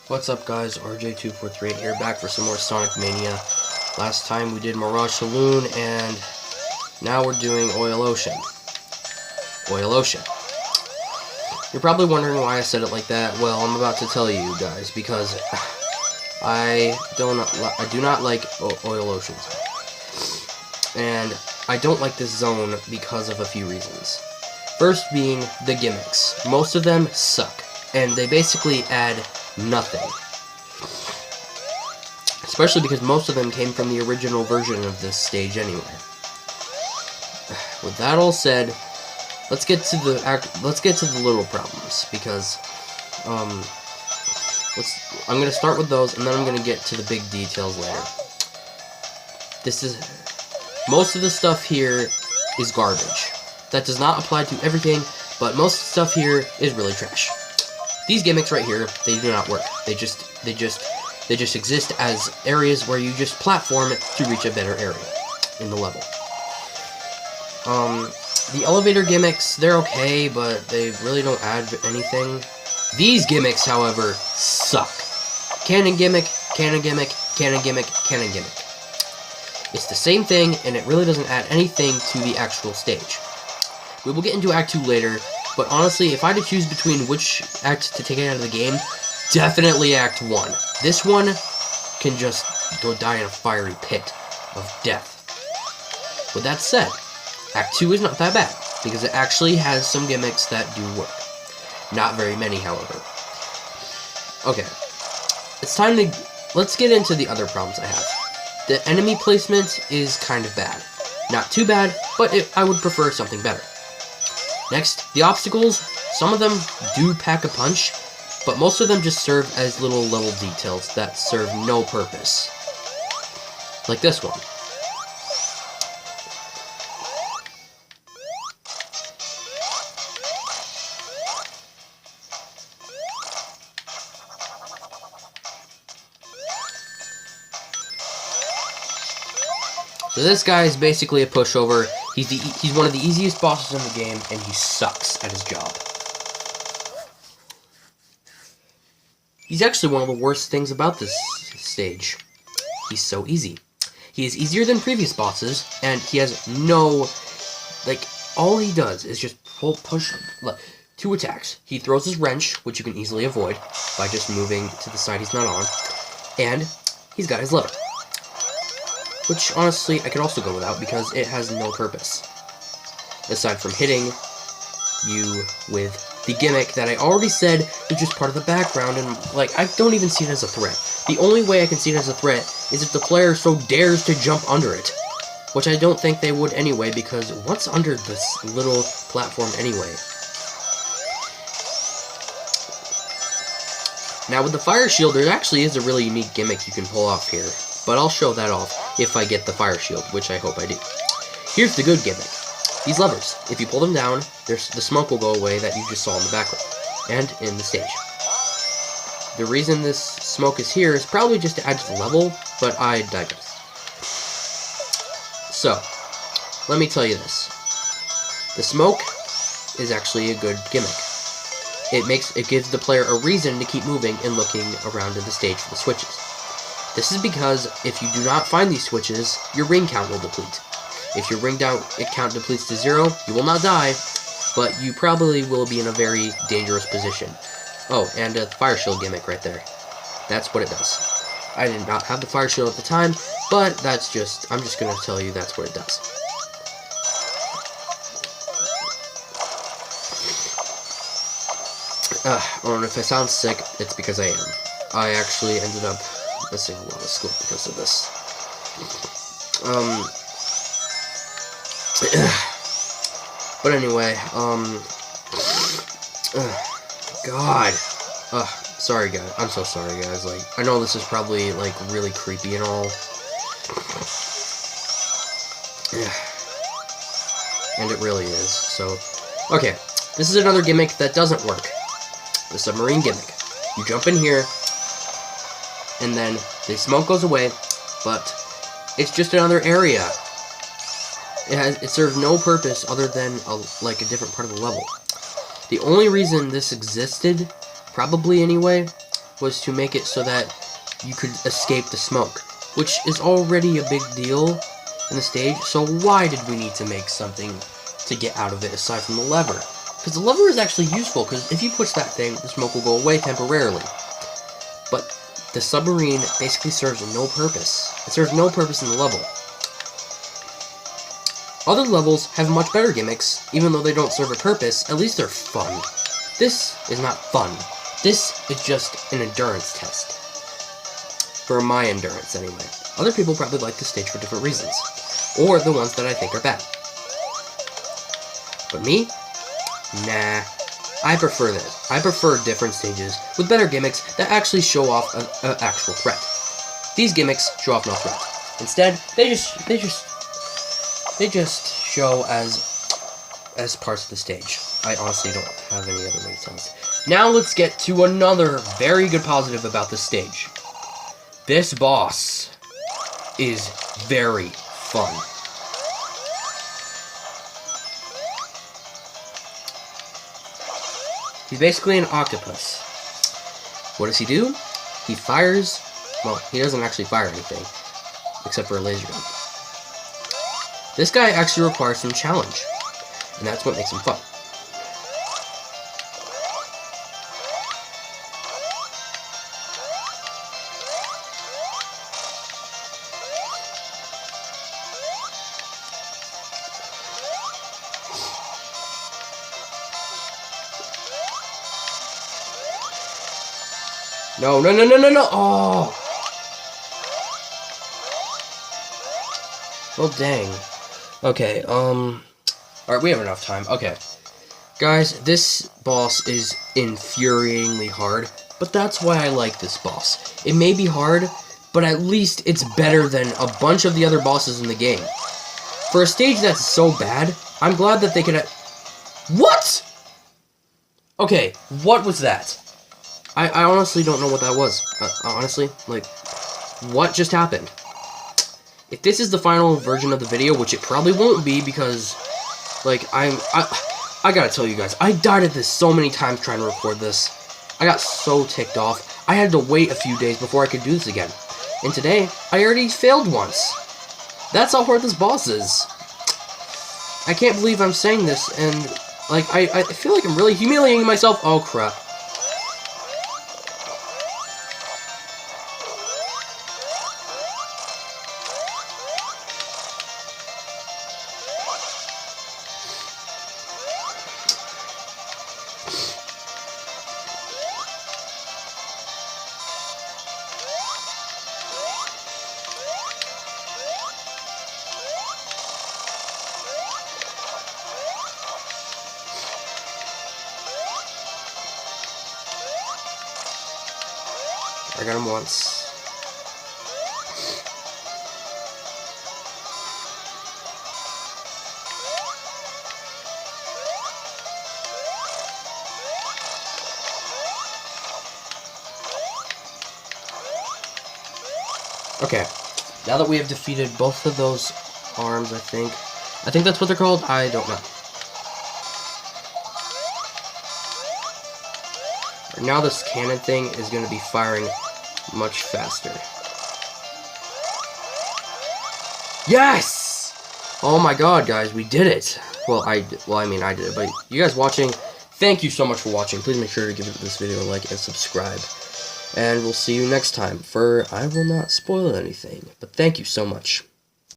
What's up guys, RJ2438 here, back for some more Sonic Mania. Last time we did Mirage Saloon, and now we're doing Oil Ocean. Oil Ocean. You're probably wondering why I said it like that. Well, I'm about to tell you guys, because I do not like Oil Oceans. And I don't like this zone because of a few reasons. First being the gimmicks. Most of them suck, and they basically add nothing. Especially because most of them came from the original version of this stage anyway. With that all said, let's get to the little problems, because I'm gonna start with those, and then I'm gonna get to the big details later. Most of the stuff here is garbage. That does not apply to everything, but most of the stuff here is really trash. These gimmicks right here, they do not work. They just exist as areas where you just platform to reach a better area in the level. The elevator gimmicks, they're okay, but they really don't add anything. These gimmicks, however, suck. Cannon gimmick, cannon gimmick, cannon gimmick, cannon gimmick. It's the same thing, and it really doesn't add anything to the actual stage. We will get into Act 2 later, but honestly, if I had to choose between which act to take it out of the game, definitely Act 1. This one can just go die in a fiery pit of death. With that said, Act 2 is not that bad, because it actually has some gimmicks that do work. Not very many, however. Okay, let's get into the other problems I have. The enemy placement is kind of bad. Not too bad, but I would prefer something better. Next, the obstacles, some of them do pack a punch, but most of them just serve as little level details that serve no purpose. Like this one. So this guy is basically a pushover. He's one of the easiest bosses in the game, and he sucks at his job. He's actually one of the worst things about this stage. He's so easy. He is easier than previous bosses, and he has no, all he does is just push, two attacks. He throws his wrench, which you can easily avoid by just moving to the side he's not on, and he's got his lever, which honestly I could also go without because it has no purpose aside from hitting you with the gimmick that I already said is just part of the background, and I don't even see it as a threat. The only way I can see it as a threat is if the player so dares to jump under it, which I don't think they would anyway, because what's under this little platform anyway? Now with the fire shield, there actually is a really unique gimmick you can pull off here, but I'll show that off if I get the fire shield, which I hope I do. Here's the good gimmick. These levers, if you pull them down, the smoke will go away that you just saw in the background, and in the stage. The reason this smoke is here is probably just to add to the level, but I digress. So, let me tell you this. The smoke is actually a good gimmick. It gives the player a reason to keep moving and looking around in the stage for the switches. This is because if you do not find these switches, your ring count will deplete. If your ring count depletes to 0, you will not die, but you probably will be in a very dangerous position. Oh, and a fire shield gimmick right there. That's what it does. I did not have the fire shield at the time, but I'm just gonna tell you that's what it does. And if I sound sick, it's because I am. I actually ended up missing a lot of school because of this. But anyway, God. Sorry guys, I'm so sorry guys, I know this is probably, really creepy and all. And it really is, so. Okay, this is another gimmick that doesn't work. The submarine gimmick. You jump in here, and then the smoke goes away, but it's just another area. It serves no purpose other than a different part of the level. The only reason this existed, probably anyway, was to make it so that you could escape the smoke, which is already a big deal in the stage, so why did we need to make something to get out of it aside from the lever? Because the lever is actually useful, because if you push that thing, the smoke will go away temporarily. But the submarine basically serves no purpose. It serves no purpose in the level. Other levels have much better gimmicks, even though they don't serve a purpose, at least they're fun. This is not fun. This is just an endurance test. For my endurance, anyway. Other people probably like the stage for different reasons. Or the ones that I think are bad. But me? Nah. I prefer this. I prefer different stages with better gimmicks that actually show off an actual threat. These gimmicks show off no threat. Instead, they just show as parts of the stage. I honestly don't have any other way to tell this. Now let's get to another very good positive about this stage. This boss is very fun. He's basically an octopus. What does he do? He fires... Well, he doesn't actually fire anything, except for a laser gun. This guy actually requires some challenge, and that's what makes him fun. No, no, no, no, no, no! Oh! Well, dang. Okay, alright, we have enough time. Okay. Guys, this boss is infuriatingly hard, but that's why I like this boss. It may be hard, but at least it's better than a bunch of the other bosses in the game. For a stage that's so bad, I'm glad that they could What?! Okay, what was that? I honestly don't know what that was. Honestly, like, what just happened? If this is the final version of the video, which it probably won't be because, like, I gotta tell you guys, I died at this so many times trying to record this. I got so ticked off. I had to wait a few days before I could do this again. And today, I already failed once. That's how hard this boss is. I can't believe I'm saying this, and, like, I feel like I'm really humiliating myself. Oh, crap. I got him once. Okay, now that we have defeated both of those arms, I think that's what they're called. I don't know. Now this cannon thing is going to be firing much faster. Yes! Oh my god, guys, we did it. I mean, I did it, but you guys watching, thank you so much for watching. Please make sure to give this video a like and subscribe. And we'll see you next time, for I will not spoil anything. But thank you so much.